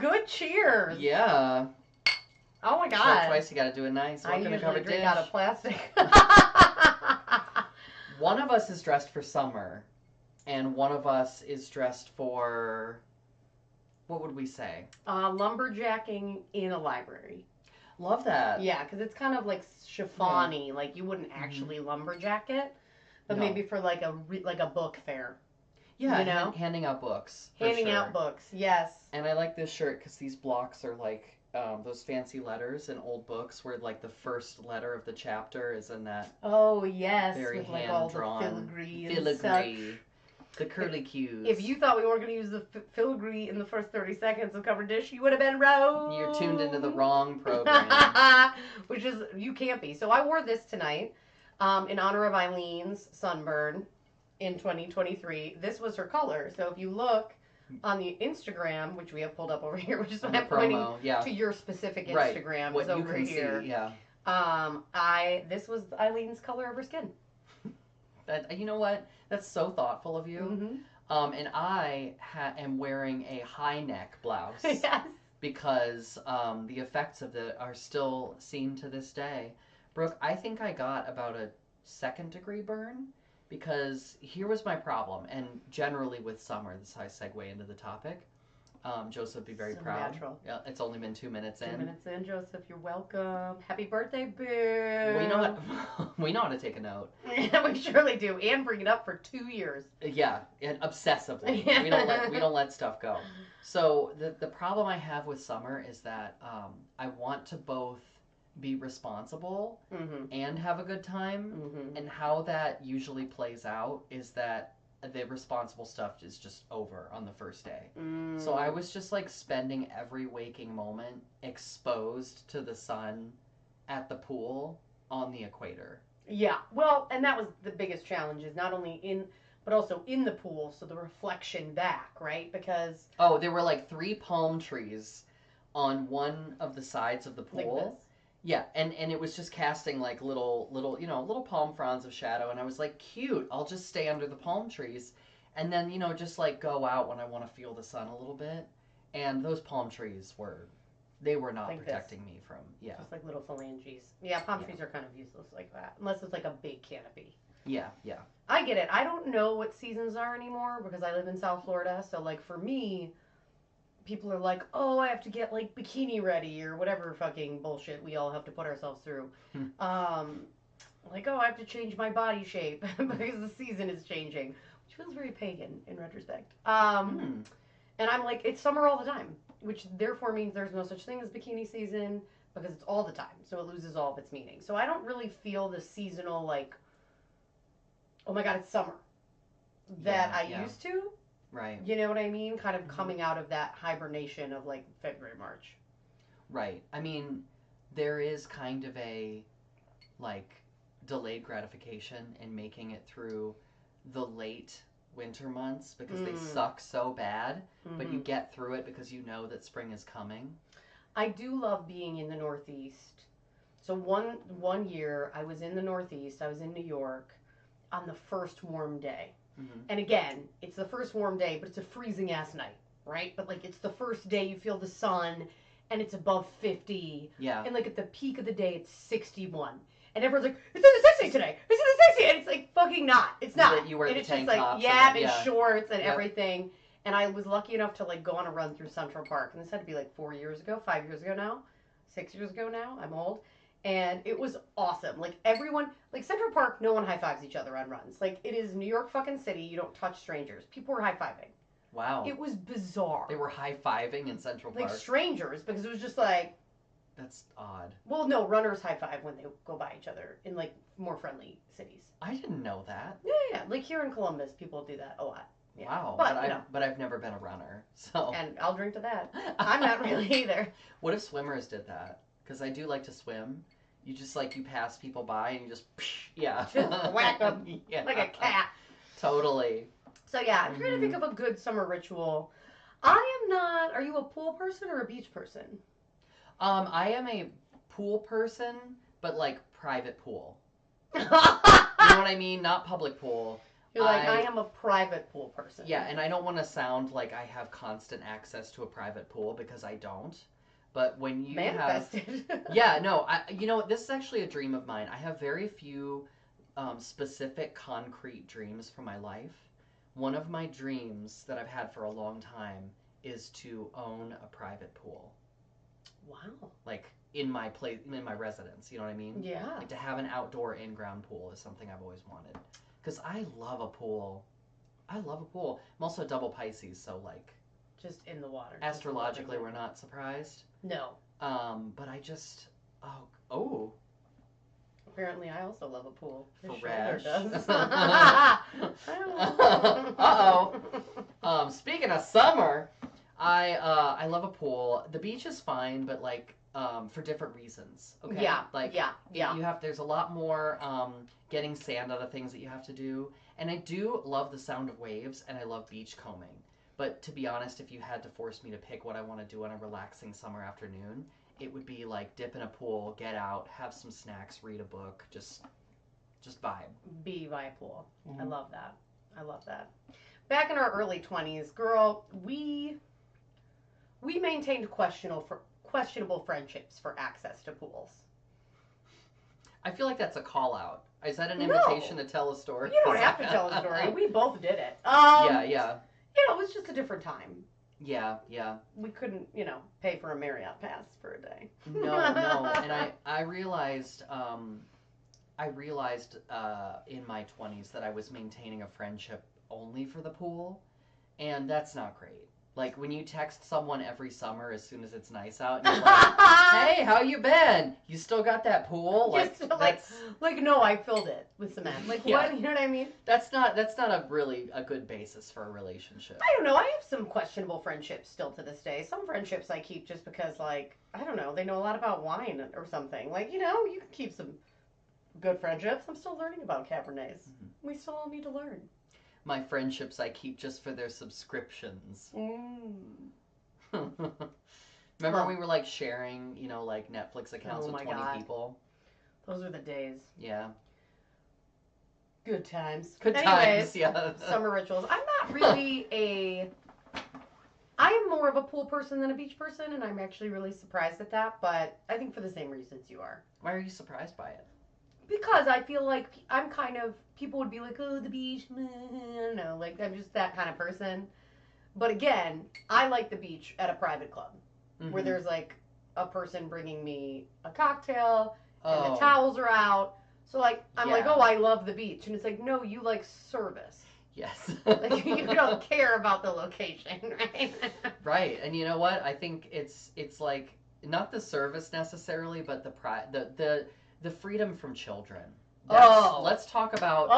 good cheers. Yeah. Oh my Shot God. twice, you gotta do it nice. I Welcome to usually Covered drink Dish. out of plastic. One of us is dressed for summer, and one of us is dressed for, what would we say? Lumberjacking in a library. Love that. Yeah, because it's kind of like chiffon-y. Yeah. Like you wouldn't actually lumberjack it, but maybe for like a book fair. Yeah, you know? handing out books. Handing out books, yes. And I like this shirt because these blocks are like those fancy letters in old books where like the first letter of the chapter is in that. Oh yes, very with like all the filigree and stuff. The curlicues. If you thought we weren't going to use the filigree in the first 30 seconds of Covered Dish, you would have been wrong. You're tuned into the wrong program. Which is, you can't be. So I wore this tonight in honor of Eileen's sunburn in 2023. This was her color. So if you look on the Instagram, which we have pulled up over here, which is why I'm pointing to your specific Instagram, what is you over can here. See, yeah. This was Eileen's color of her skin. You know what? That's so thoughtful of you. Mm-hmm. And I am wearing a high neck blouse. Yes. Because the effects of it are still seen to this day. Brooke, I think I got about a 2nd-degree burn because here was my problem. And generally with summer, this is how I segue into the topic. Joseph would be very proud. Natural. Yeah, it's only been 2 minutes in. 2 minutes in, Joseph. You're welcome. Happy birthday, boo. We know what, we know how to take a note. Yeah, we surely do, and bring it up for 2 years. Yeah, and obsessively. We don't let stuff go. So the problem I have with summer is that I want to both be responsible and have a good time, and how that usually plays out is that the responsible stuff is just over on the first day. So I was just like spending every waking moment exposed to the sun at the pool on the equator. Yeah, well, and that was the biggest challenge, is not only in, but also in the pool, so the reflection back, right? Because there were like 3 palm trees on one of the sides of the pool. Like this? Yeah, and it was just casting like little palm fronds of shadow, and I was like, cute, I'll just stay under the palm trees, and then just like go out when I want to feel the sun a little bit. And those palm trees were not like protecting me from just like little phalanges. Yeah, palm trees are kind of useless like that, unless it's like a big canopy. Yeah. I get it. I don't know what seasons are anymore because I live in South Florida, so like for me, people are like, oh, I have to get like bikini ready or whatever fucking bullshit we all have to put ourselves through. Like, oh, I have to change my body shape because the season is changing, which feels very pagan in retrospect. And I'm like, it's summer all the time, which therefore means there's no such thing as bikini season because it's all the time. So it loses all of its meaning. So I don't really feel the seasonal, like, oh my God, it's summer that I used to. Right. You know what I mean? Kind of coming out of that hibernation of like February, March. Right. I mean, there is kind of a like delayed gratification in making it through the late winter months because they suck so bad, but you get through it because you know that spring is coming. I do love being in the Northeast. So one year I was in the Northeast, I was in New York on the first warm day. And again, it's the first warm day, but it's a freezing ass night, right? But like it's the first day you feel the sun and it's above 50. Yeah. And like at the peak of the day, it's 61. And everyone's like, it's in the 60s today. It's in the 60s. And it's like, fucking not. It's not. You wear and the it's tank just like, tops and shorts and everything. And I was lucky enough to like go on a run through Central Park. And this had to be like 4 years ago, 5 years ago now, 6 years ago now. I'm old. And it was awesome. Like everyone, like Central Park, no one high fives each other on runs. Like it is New York fucking city. You don't touch strangers. People were high fiving. Wow. It was bizarre. They were high fiving in Central Park. Like strangers, because it was just like. That's odd. Well, no, runners high five when they go by each other in like more friendly cities. I didn't know that. Yeah. Like here in Columbus, people do that a lot. Yeah. Wow. But I've never been a runner, so. And I'll drink to that. I'm not really either. What if swimmers did that? Because I do like to swim. You just like, you pass people by and you just, just whack them like a cat. Totally. So yeah, I'm trying to think of a good summer ritual. I am not, are you a pool person or a beach person? I am a pool person, but like private pool. You know what I mean? Not public pool. You're like, I am a private pool person. Yeah, and I don't want to sound like I have constant access to a private pool because I don't. But when you Manifested. Yeah, no, this is actually a dream of mine. I have very few specific concrete dreams for my life. One of my dreams that I've had for a long time is to own a private pool. Wow. Like in my place, in my residence, you know what I mean? Yeah. Like to have an outdoor in-ground pool is something I've always wanted. Because I love a pool. I'm also a double Pisces, so like... Just in the water. Astrologically, we're not surprised. No. But I just... Oh. Apparently, I also love a pool. Fresh. Does. Uh-oh. Speaking of summer, I love a pool. The beach is fine, but like for different reasons. Okay. Yeah. Like yeah. There's a lot more getting sand out of things that you have to do, and I do love the sound of waves, and I love beach combing. But to be honest, if you had to force me to pick what I want to do on a relaxing summer afternoon, it would be like dip in a pool, get out, have some snacks, read a book, just vibe. Be by a pool. Mm-hmm. I love that. Back in our early 20s, girl, we maintained questionable friendships for access to pools. I feel like that's a call out. Is that an invitation to tell a story? You don't have to tell a story. We both did it. Yeah. It was just a different time. Yeah. We couldn't, pay for a Marriott pass for a day. No. And I realized in my 20s that I was maintaining a friendship only for the pool, and that's not great. Like when you text someone every summer as soon as it's nice out, and you're like, "Hey, how you been? You still got that pool?" No, I filled it with cement. Like yeah. What? You know what I mean? That's not a really a good basis for a relationship. I don't know. I have some questionable friendships still to this day. Some friendships I keep just because, like, I don't know, they know a lot about wine or something. Like, you can keep some good friendships. I'm still learning about Cabernets. Mm-hmm. We still all need to learn. My friendships I keep just for their subscriptions. Remember we were like sharing, like Netflix accounts with 20 people? Those were the days. Yeah. Good times. Times, yeah. Summer rituals. I'm not really I am more of a pool person than a beach person, and I'm actually really surprised at that, but I think for the same reasons you are. Why are you surprised by it? Because I feel like I'm kind of, people would be like, oh, the beach, I don't know, like I'm just that kind of person. But again, I like the beach at a private club, where there's like a person bringing me a cocktail, and the towels are out. So like, I'm like, oh, I love the beach. And it's like, no, you like service. Yes. Like, you don't care about the location, right? Right. And you know what? I think it's like, not the service necessarily, but the freedom from children. Let's talk about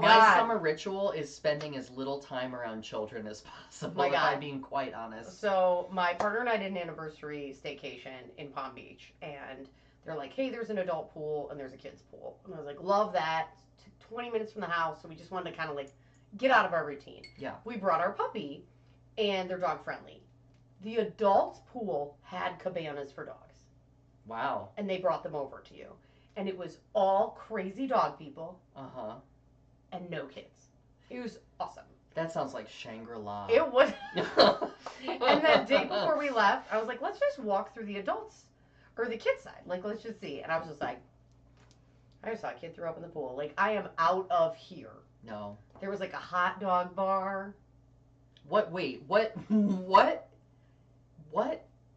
my summer ritual is spending as little time around children as possible, if I'm being quite honest. So my partner and I did an anniversary staycation in Palm Beach, and they're like, hey, there's an adult pool and there's a kid's pool. And I was like, love that. 20 minutes from the house, so we just wanted to kind of like get out of our routine. Yeah. We brought our puppy, and they're dog friendly. The adults pool had cabanas for dogs. Wow. And they brought them over to you. And it was all crazy dog people. Uh-huh. And no kids. It was awesome. That sounds like Shangri-La. It was. And that day before we left, I was like, let's just walk through the adults, or the kids side. Like, let's just see. And I was just like, I just saw a kid throw up in the pool. Like, I am out of here. No. There was like a hot dog bar. What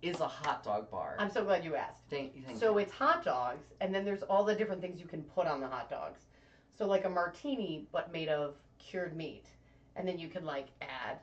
is a hot dog bar? I'm so glad you asked. Thank so you. It's hot dogs, and then there's all the different things you can put on the hot dogs. So like a martini, but made of cured meat. And then you can like add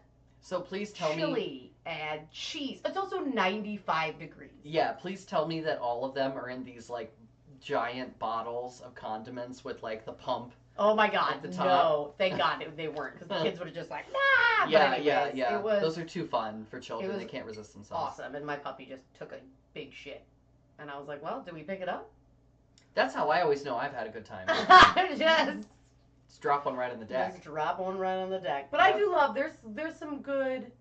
So please tell chili, add cheese. It's also 95 degrees. Yeah, please tell me that all of them are in these like giant bottles of condiments with like the pump. Oh my God, at the top. No. Thank God they weren't, because the kids would have just like, nah! Yeah. It was, those are too fun for children. They can't resist themselves. Awesome, and my puppy just took a big shit. And I was like, well, do we pick it up? That's how I always know I've had a good time. Just drop one right on the deck. Just drop one right on the deck. But I do love, there's some good,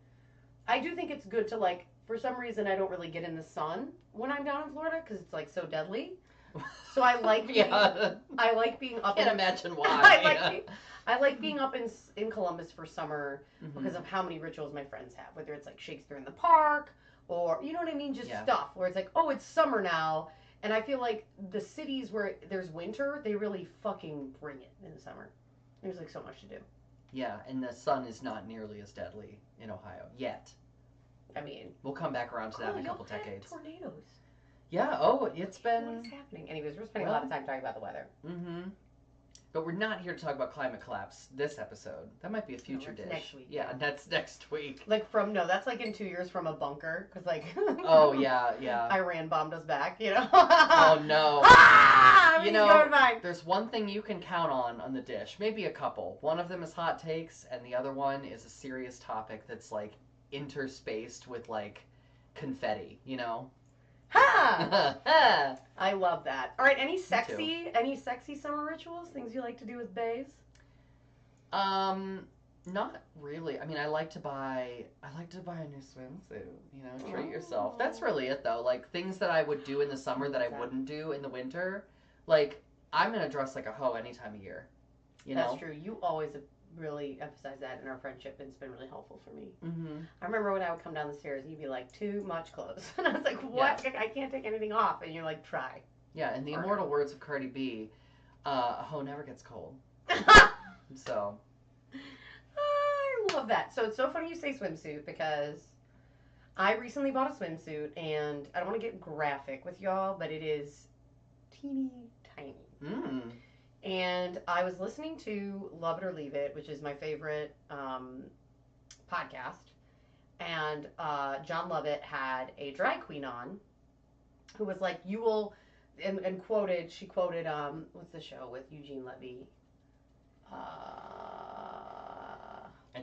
I do think it's good to like, for some reason I don't really get in the sun when I'm down in Florida, because it's like so deadly. So I like being, I like being up. I can't imagine why. I like being up in Columbus for summer because of how many rituals my friends have. Whether it's like Shakespeare in the Park or you know what I mean, just stuff where it's like, oh, it's summer now, and I feel like the cities where there's winter, they really fucking bring it in the summer. There's like so much to do. Yeah, and the sun is not nearly as deadly in Ohio yet. I mean, we'll come back around to that in a couple decades. Tornadoes. Yeah. Oh, it's been. What is happening? Anyways, we're spending a lot of time talking about the weather. But we're not here to talk about climate collapse this episode. That might be a future dish. Next week. Yeah, that's next week. Like that's like in 2 years from a bunker, because like. Oh yeah. Iran bombed us back, you know. Oh no. You know, there's one thing you can count on the dish. Maybe a couple. One of them is hot takes, and the other one is a serious topic that's like interspaced with like confetti. You know. Ha! I love that. All right, any sexy summer rituals? Things you like to do with baes? Not really. I mean, I like to buy a new swimsuit. You know, treat yourself. That's really it, though. Like things that I would do in the summer that I wouldn't do in the winter. Like I'm gonna dress like a hoe any time of year. You know. That's true. You always really emphasize that in our friendship, and it's been really helpful for me. Mm-hmm. I remember when I would come down the stairs and you'd be like, too much clothes. And I was like, what? Yeah. I can't take anything off. And you're like, try. Yeah, in the immortal words of Cardi B, a hoe never gets cold. So. I love that. So it's so funny you say swimsuit because I recently bought a swimsuit, and I don't want to get graphic with y'all, but it is teeny tiny. And I was listening to Love It or Leave It, which is my favorite podcast. And John Lovett had a drag queen on who was like, you will, and she quoted, what's the show with Eugene Levy? I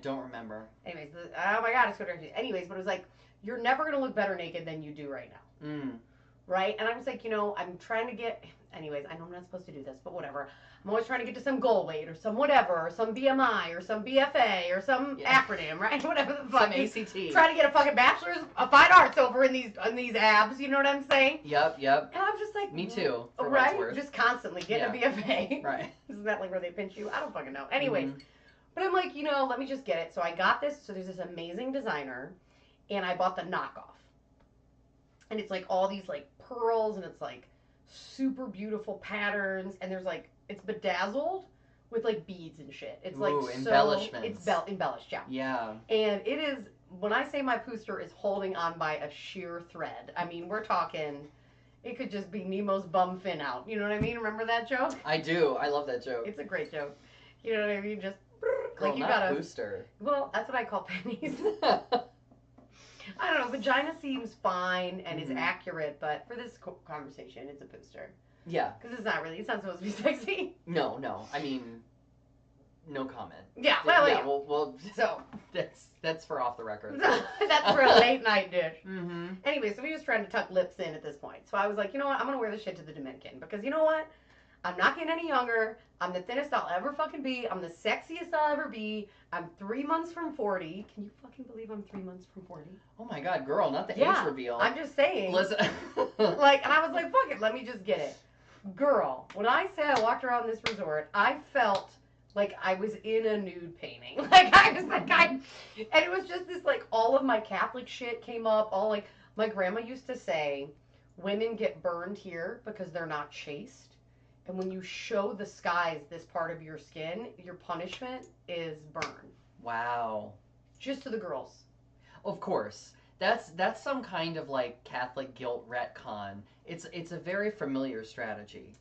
don't remember. Anyways, oh my God, it's good. Anyways, but it was like, you're never going to look better naked than you do right now. Right? And I was like, I'm trying to get, anyways, I know I'm not supposed to do this, but whatever. I'm always trying to get to some goal weight or some whatever, or some BMI or some BFA or some acronym, right? Whatever the fuck. Some ACT. Trying to get a fucking bachelor's of fine arts over in these abs, you know what I'm saying? Yep. And I'm just like, me too. Right? Just constantly getting a BFA. Right. Isn't that like where they pinch you? I don't fucking know. Anyways, but I'm like, let me just get it. So I got this. So there's this amazing designer, and I bought the knockoff. And it's like all these like pearls, and it's like super beautiful patterns, and there's like, it's bedazzled with like beads and shit. It's like embellishments. It's embellished, yeah. Yeah. And it is, when I say my poster is holding on by a sheer thread, I mean, we're talking, it could just be Nemo's bum fin out. You know what I mean? Remember that joke? I do. I love that joke. It's a great joke. You know what I mean? Just, girl, like you not got a booster. Well, that's what I call pennies. I don't know. Vagina seems fine and is accurate, but for this conversation, it's a booster. Yeah. Because it's not supposed to be sexy. No. I mean, no comment. Yeah, well, yeah. Well, so that's for off the record. That's for a late night dish. Mm-hmm. Anyway, so we just trying to tuck lips in at this point. So I was like, you know what? I'm going to wear this shit to the Dominican. Because you know what? I'm not getting any younger. I'm the thinnest I'll ever fucking be. I'm the sexiest I'll ever be. I'm 3 months from 40. Can you fucking believe I'm 3 months from 40? Oh my God, girl, not the age reveal. I'm just saying. Listen. And I was like, fuck it, let me just get it. Girl, when I say I walked around this resort, I felt like I was in a nude painting. And it was just this, like, all of my Catholic shit came up. All, like, my grandma used to say, women get burned here because they're not chaste. And when you show the skies this part of your skin, your punishment is burn. Wow. Just to the girls. Of course. That's some kind of like Catholic guilt retcon. It's a very familiar strategy.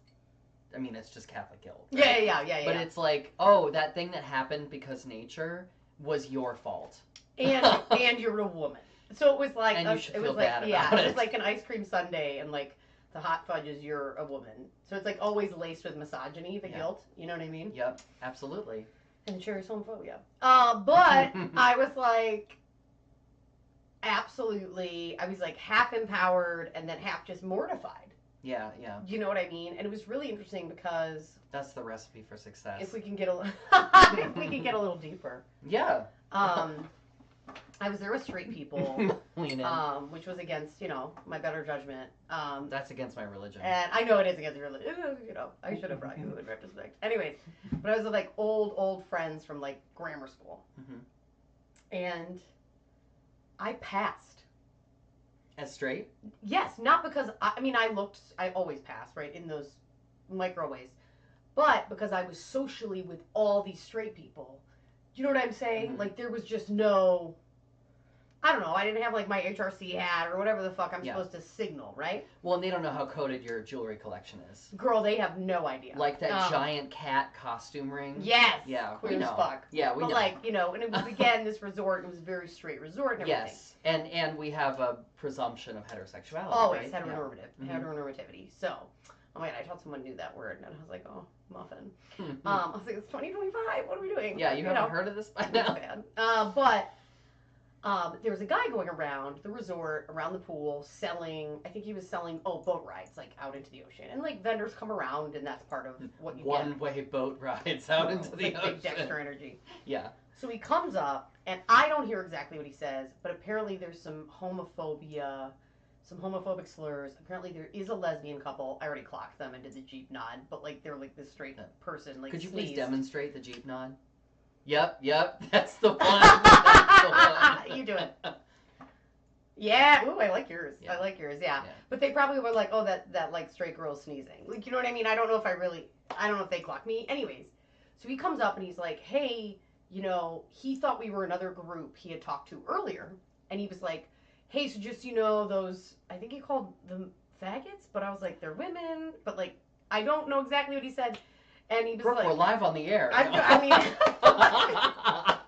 I mean, it's just Catholic guilt. Right? Yeah. But it's like, oh, that thing that happened because nature was your fault. And you're a woman. So it was like and you should feel bad about it. It was like an ice cream sundae, and like the hot fudge is you're a woman. So it's like always laced with misogyny, the guilt. You know what I mean? Yep, absolutely. And the cherry homophobia. But I was like, absolutely. I was like half empowered and then half just mortified. Yeah. You know what I mean? And it was really interesting because that's the recipe for success. If we can get a little deeper. Yeah. I was there with straight people, Lean in. which was against, my better judgment. That's against my religion. And I know it is against your religion. I should have brought you in retrospect. Anyways, but I was with like old friends from like grammar school, and I passed. As straight? Yes, not because I always pass, right, in those micro ways, but because I was socially with all these straight people. You know what I'm saying? Like there was just no. I don't know. I didn't have like my HRC hat or whatever the fuck I'm supposed to signal, right? Well, and they don't know how coded your jewelry collection is. Girl, they have no idea. Like that giant cat costume ring. Yes. Yeah, Queer we as know. fuck. Yeah, we know. But like, and it was again this resort. It was a very straight resort and everything. Yes, and we have a presumption of heterosexuality. Always right? heteronormative, heteronormativity. So, oh my god, I thought someone knew that word, and I was like, oh, muffin. I was like, it's 2025. What are we doing? Yeah, you haven't heard of this by now. But. There was a guy going around the resort, around the pool, selling, I think he was selling, boat rides, like, out into the ocean. And, like, vendors come around, and that's part of what you get. One-way boat rides out into the ocean. Big Dexter energy. Yeah. So he comes up, and I don't hear exactly what he says, but apparently there's some homophobia, some homophobic slurs. Apparently there is a lesbian couple. I already clocked them and did the Jeep nod, but, like, they're, like, this straight person, like, Could you sneezed. please demonstrate the Jeep nod? Yep, that's the one. That's the one. You do it. Yeah. Ooh, I like yours. Yeah. I like yours. Yeah. But they probably were like, oh, that like straight girl sneezing. Like, you know what I mean? I don't know if they clocked me. Anyways, so he comes up and he's like, hey, he thought we were another group he had talked to earlier. And he was like, hey, so just, those, I think he called them faggots, but I was like, they're women. But like, I don't know exactly what he said. And he was Brooke, like, we're live on the air. I mean,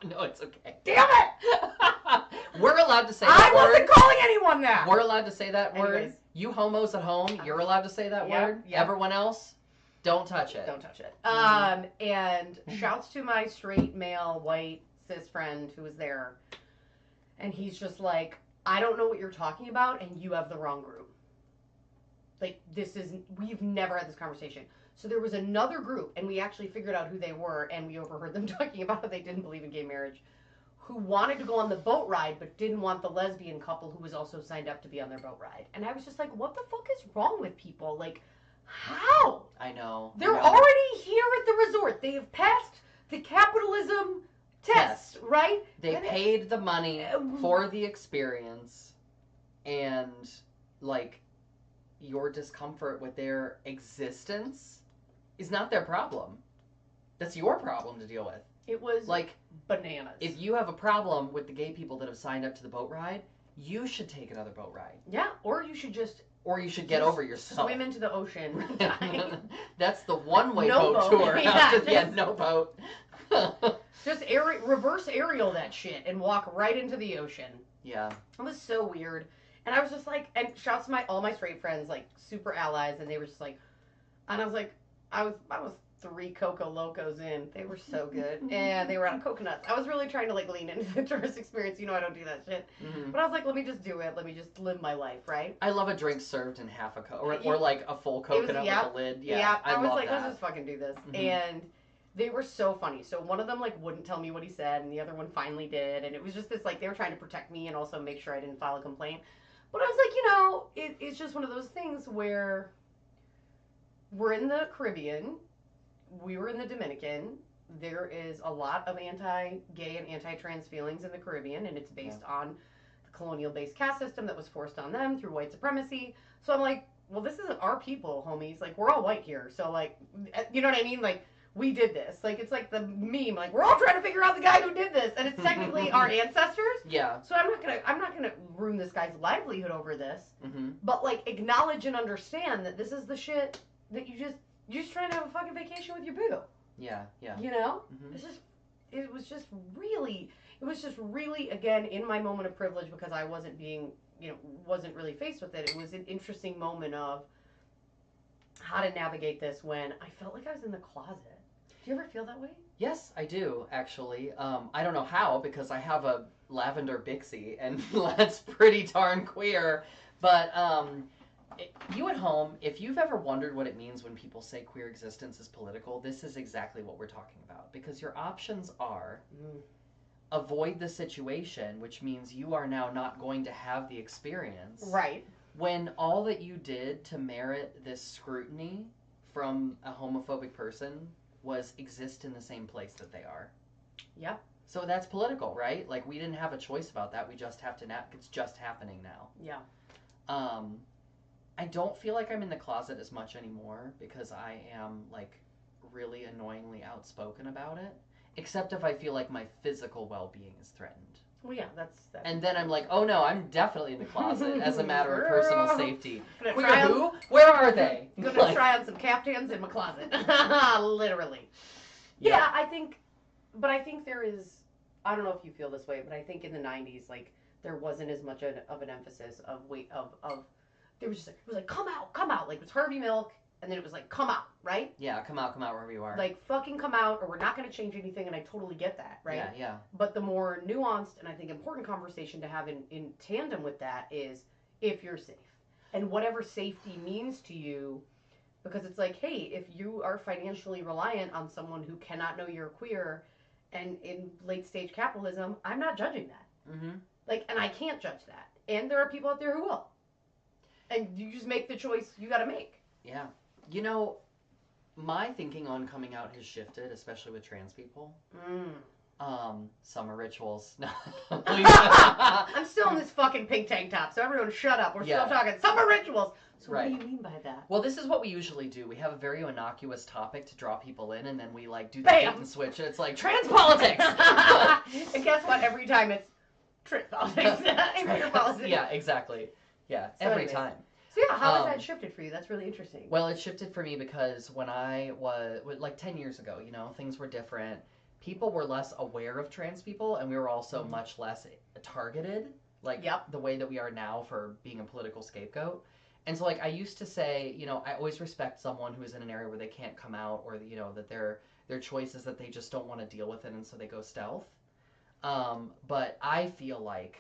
no, it's okay. Damn it! We're allowed to say that I wasn't word. calling anyone that. We're allowed to say that Anyways. word. You homos at home, you're allowed to say that word. Yep. Everyone else, don't touch it. Don't touch it. And shouts to my straight male white cis friend who was there, and he's just like, I don't know what you're talking about, and you have the wrong group. Like, we've never had this conversation. So there was another group, and we actually figured out who they were, and we overheard them talking about how they didn't believe in gay marriage, who wanted to go on the boat ride, but didn't want the lesbian couple who was also signed up to be on their boat ride. And I was just like, what the fuck is wrong with people? Like, how? I know. They're already here at the resort. They have passed the capitalism test, right? They paid the money for the experience, and, like, your discomfort with their existence is not their problem. That's your problem to deal with. It was like bananas. If you have a problem with the gay people that have signed up to the boat ride, you should take another boat ride. Yeah, or you should just get over yourself. Swim into the ocean. That's the one-way no boat tour. No boat. Just reverse aerial that shit and walk right into the ocean. Yeah. It was so weird. And I was just like, and shouts to all my straight friends, like super allies, and they were just like, and I was like, I was 3 Coco Locos in. They were so good, and they were out of coconuts. I was really trying to like lean into the tourist experience. I don't do that shit, but I was like, let me just do it. Let me just live my life, right? I love a drink served in half a or like a full coconut with a lid. Yeah, I was love like, that. let's just fucking do this, and they were so funny. So one of them like wouldn't tell me what he said, and the other one finally did, and it was just this like they were trying to protect me and also make sure I didn't file a complaint. But I was like, it's just one of those things where we're in the Caribbean, we were in the Dominican. There is a lot of anti-gay and anti-trans feelings in the Caribbean, and it's based on the colonial-based caste system that was forced on them through white supremacy. So I'm like, well, this isn't our people, homies. Like, we're all white here. So, like, you know what I mean? Like, we did this. Like, it's like the meme. Like, we're all trying to figure out the guy who did this, and it's technically our ancestors. Yeah. So I'm not gonna ruin this guy's livelihood over this. But like, acknowledge and understand that this is the shit that you're just trying to have a fucking vacation with your boo. Yeah. It was just really again in my moment of privilege because I wasn't wasn't really faced with it. It was an interesting moment of how to navigate this when I felt like I was in the closet. Do you ever feel that way? Yes, I do, actually. I don't know how, because I have a lavender Bixie, and that's pretty darn queer. But you at home, if you've ever wondered what it means when people say queer existence is political, this is exactly what we're talking about. Because your options are avoid the situation, which means you are now not going to have the experience. Right. When all that you did to merit this scrutiny from a homophobic person was exist in the same place that they are. Yep. So that's political, right? Like, we didn't have a choice about that. We just have to it's just happening now. Yeah. I don't feel like I'm in the closet as much anymore because I am, like, really annoyingly outspoken about it. Except if I feel like my physical well-being is threatened. Well, yeah, that's and then I'm like, oh no, I'm definitely in the closet as a matter of Girl. personal safety. Queer who? Where are they? Gonna try on some caftans in my closet. Literally. Yeah, I think there is, I don't know if you feel this way, but I think in the 90s, like, there wasn't as much of an emphasis of there was just like, it was like, come out, like, it was Harvey Milk, and then it was like, come out, right? Yeah, come out wherever you are. Like, fucking come out, or we're not going to change anything, and I totally get that, right? Yeah, yeah. But the more nuanced and I think important conversation to have in tandem with that is if you're safe. And whatever safety means to you, because it's like, hey, if you are financially reliant on someone who cannot know you're queer, and in late stage capitalism, I'm not judging that. Mm-hmm. Like, and I can't judge that. And there are people out there who will. And you just make the choice you got to make. Yeah. You know, my thinking on coming out has shifted, especially with trans people. Summer rituals. I'm still in this fucking pink tank top, so everyone shut up. We're still talking summer rituals. So right. What do you mean by that? Well, this is what we usually do. We have a very innocuous topic to draw people in, and then we, like, do the bait and switch, and it's like, trans politics! And guess what? Every time it's trans politics. Yeah, exactly. Yeah, so every time. So yeah, how has that shifted for you? That's really interesting. Well, it shifted for me because when I was, like 10 years ago, you know, things were different. People were less aware of trans people, and we were also much less targeted, like the way that we are now for being a political scapegoat. And so, like, I used to say, you know, I always respect someone who is in an area where they can't come out, or, you know, that their choice is that they just don't want to deal with it, and so they go stealth. But I feel like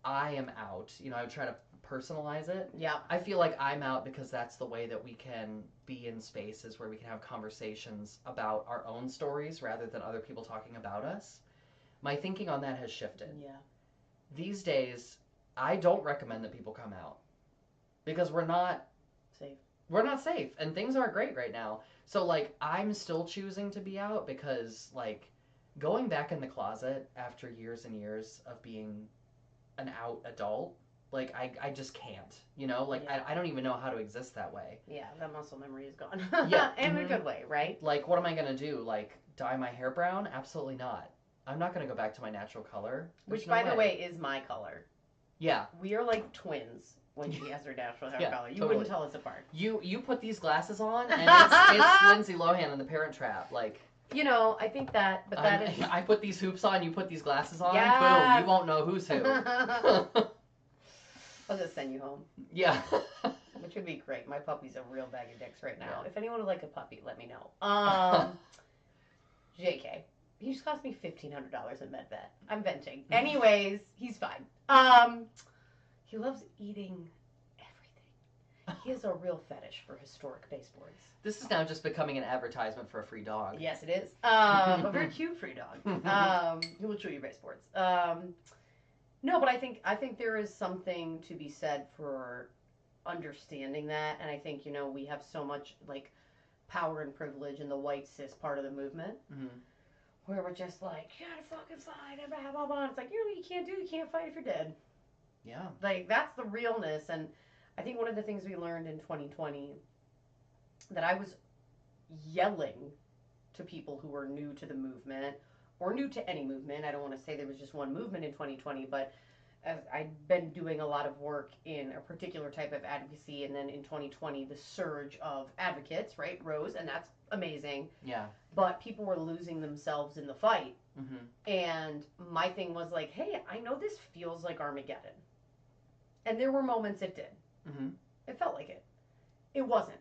I am out. You know, I would try to personalize it. Yeah. I feel like I'm out because that's the way that we can be in spaces where we can have conversations about our own stories rather than other people talking about us. My thinking on that has shifted. Yeah. These days, I don't recommend that people come out because we're not safe. We're not safe, and things aren't great right now. So, like, I'm still choosing to be out because, like, going back in the closet after years and years of being an out adult, like, I just can't, you know? Like, I don't even know how to exist that way. Yeah, that muscle memory is gone. Yeah. In a good way, right? Like, what am I going to do? Like, dye my hair brown? Absolutely not. I'm not going to go back to my natural color. Which, by the way, is my color. Yeah. We are like twins when she has her natural hair color. You totally. wouldn't tell us apart. You put these glasses on, and it's Lindsay Lohan in The Parent Trap. Like... You know, I think that, but that is... I put these hoops on, you put these glasses on, yeah. Boom, you won't know who's who. I'll just send you home. Yeah. Which would be great. My puppy's a real bag of dicks right now. Yeah. If anyone would like a puppy, let me know. JK. He just cost me $1,500 in MedVet. I'm venting. Anyways, he's fine. He loves eating everything. He has a real fetish for historic baseboards. This is now just becoming an advertisement for a free dog. Yes, it is. A very cute free dog. He will chew your baseboards. No, but I think there is something to be said for understanding that, and I think, you know, we have so much, like, power and privilege in the white cis part of the movement, where we're just like, you gotta fucking fight, blah, blah, blah. It's like, you know what you can't fight if you're dead. Yeah. Like, that's the realness, and I think one of the things we learned in 2020, that I was yelling to people who were new to the movement, or new to any movement. I don't want to say there was just one movement in 2020, but as I'd been doing a lot of work in a particular type of advocacy, and then in 2020, the surge of advocates, right, rose, and that's amazing. Yeah. But people were losing themselves in the fight. And my thing was like, hey, I know this feels like Armageddon. And there were moments it did. It felt like it. It wasn't.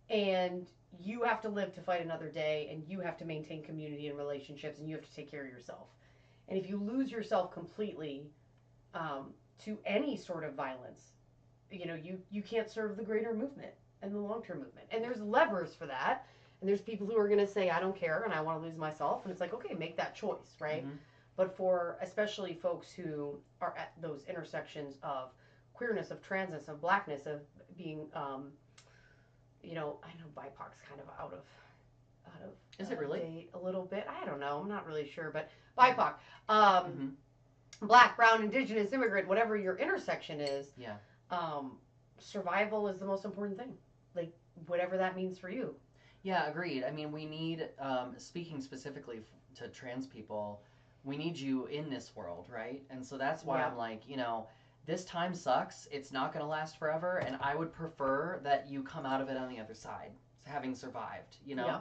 And you have to live to fight another day, and you have to maintain community and relationships, and you have to take care of yourself. And if you lose yourself completely to any sort of violence, you know, you can't serve the greater movement and the long-term movement. And there's levers for that. And there's people who are going to say, I don't care and I want to lose myself. And it's like, okay, make that choice, right? Mm-hmm. But for especially folks who are at those intersections of queerness, of transness, of blackness, of being, I know BIPOC's kind of out of Is it really? date a little bit. I don't know. I'm not really sure, but BIPOC, Mm-hmm. black, brown, indigenous, immigrant, whatever your intersection is, Yeah. survival is the most important thing. Like whatever that means for you. Yeah, agreed. I mean, we need, speaking specifically to trans people, we need you in this world, right? And so that's why I'm like, this time sucks. It's not going to last forever. And I would prefer that you come out of it on the other side, having survived, Yeah.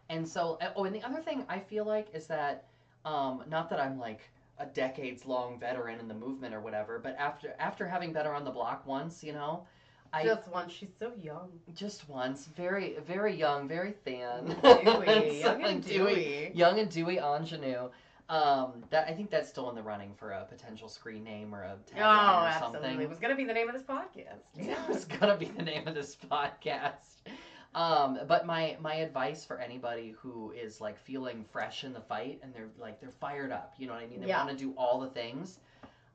And so, and the other thing I feel like is that, not that I'm like a decades long veteran in the movement or whatever, but after having been around the block once, Just once. She's so young. Just once, very, very young, very thin, Dewy, young and dewy, young and dewy ingenue. That I think that's still in the running for a potential screen name or a tagline or something. Absolutely. It was going to be the name of this podcast. Yeah. It was gonna be the name of this podcast. But my advice for anybody who is like feeling fresh in the fight and they're fired up, you know what I mean? They want to do all the things.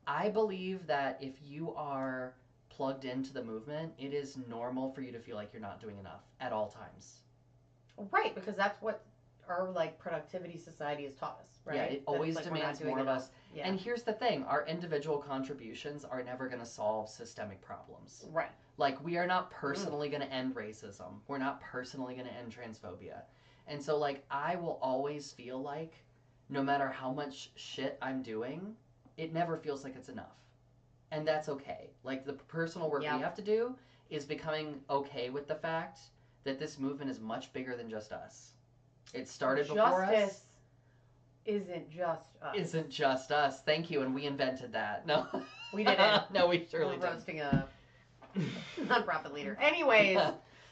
I believe that if you are plugged into the movement, it is normal for you to feel like you're not doing enough at all times. Right, because that's what our like productivity society has taught us, right? Yeah, it always demands more of us. Yeah. And here's the thing, our individual contributions are never going to solve systemic problems. Right. Like, we are not personally going to end racism. We're not personally going to end transphobia. And so, like, I will always feel like, no matter how much shit I'm doing, it never feels like it's enough. And that's okay. Like, the personal work we have to do is becoming okay with the fact that this movement is much bigger than just us. It started before us. Justice isn't just us. Isn't just us. Thank you, and we invented that. No. We didn't. No, we surely We're didn't. roasting a nonprofit leader. Anyways,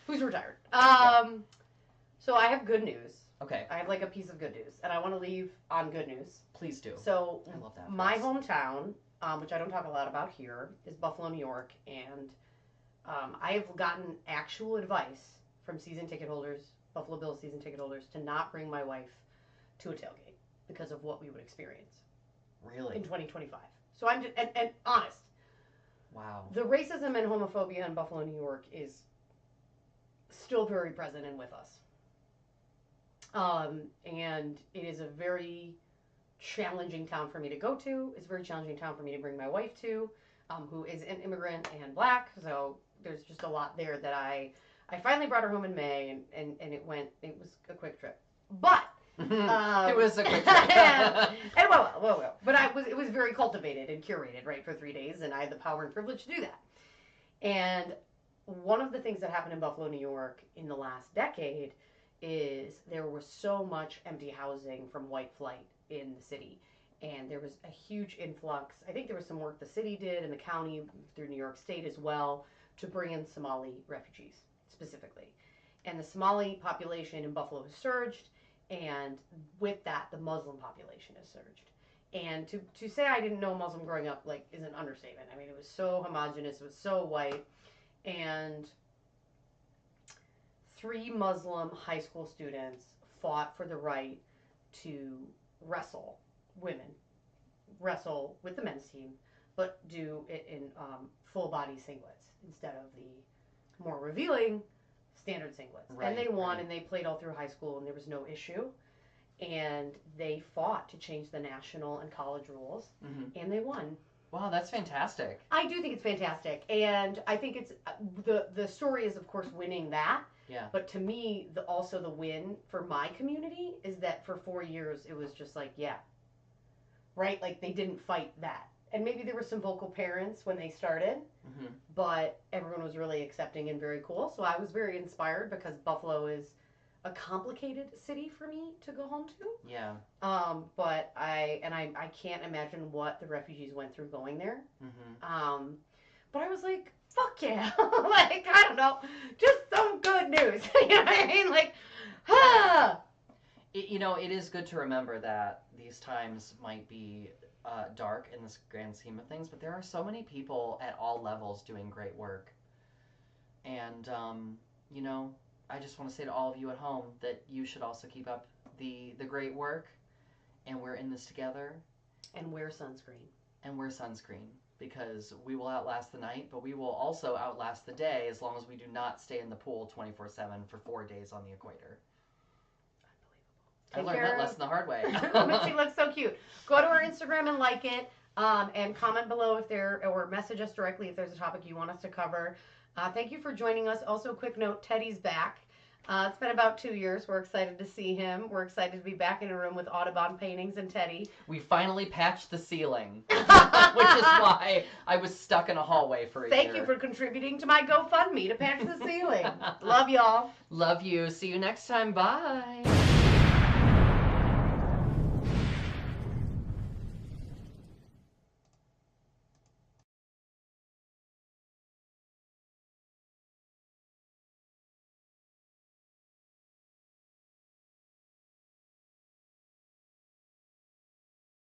who's retired? So I have good news. Okay. I have like a piece of good news, and I want to leave on good news. Please do. So I love that. my hometown, which I don't talk a lot about here, is Buffalo, New York, and I have gotten actual advice from season ticket holders, Buffalo Bills season ticket holders, to not bring my wife to a tailgate because of what we would experience. Really? In 2025. So I'm just, and honest. Wow. The racism and homophobia in Buffalo, New York is still very present and with us. And it is a very challenging town for me to go to. It's a very challenging town for me to bring my wife to, who is an immigrant and black. So there's just a lot there that I finally brought her home in May, and it was a quick trip. But it was a quick trip. and well. But it was very cultivated and curated, right, for 3 days, and I had the power and privilege to do that. And one of the things that happened in Buffalo, New York in the last decade is there was so much empty housing from white flight in the city. And there was a huge influx. I think there was some work the city did and the county through New York State as well to bring in Somali refugees specifically. And the Somali population in Buffalo has surged, and with that, the Muslim population has surged. And to say I didn't know Muslim growing up, like, is an understatement. I mean, it was so homogenous, it was so white, and 3 Muslim high school students fought for the right to wrestle with the men's team, but do it in full body singlets instead of the more revealing standard singlets. Right, and they won, right. And they played all through high school, and there was no issue. And they fought to change the national and college rules, and they won. Wow, that's fantastic. I do think it's fantastic, and I think it's the story is, of course, winning that. Yeah. But to me, also the win for my community is that for 4 years it was just like, yeah, right? Like they didn't fight that. And maybe there were some vocal parents when they started, but everyone was really accepting and very cool. So I was very inspired because Buffalo is a complicated city for me to go home to. Yeah. But I can't imagine what the refugees went through going there. But I was like, fuck yeah. Like, I don't know, just some good news. You know what I mean? Like, It is good to remember that these times might be dark in this grand scheme of things, but there are so many people at all levels doing great work. And, I just want to say to all of you at home that you should also keep up the great work, and we're in this together. And wear sunscreen. Because we will outlast the night, but we will also outlast the day as long as we do not stay in the pool 24/7 for 4 days on the equator. Unbelievable. I learned that lesson the hard way. But she looks so cute. Go to our Instagram and like it, and comment below or message us directly if there's a topic you want us to cover. Thank you for joining us. Also, a quick note, Teddy's back. It's been about 2 years. We're excited to see him. We're excited to be back in a room with Audubon paintings and Teddy. We finally patched the ceiling, which is why I was stuck in a hallway for a year. Thank you for contributing to my GoFundMe to patch the ceiling. Love y'all. Love you. See you next time. Bye.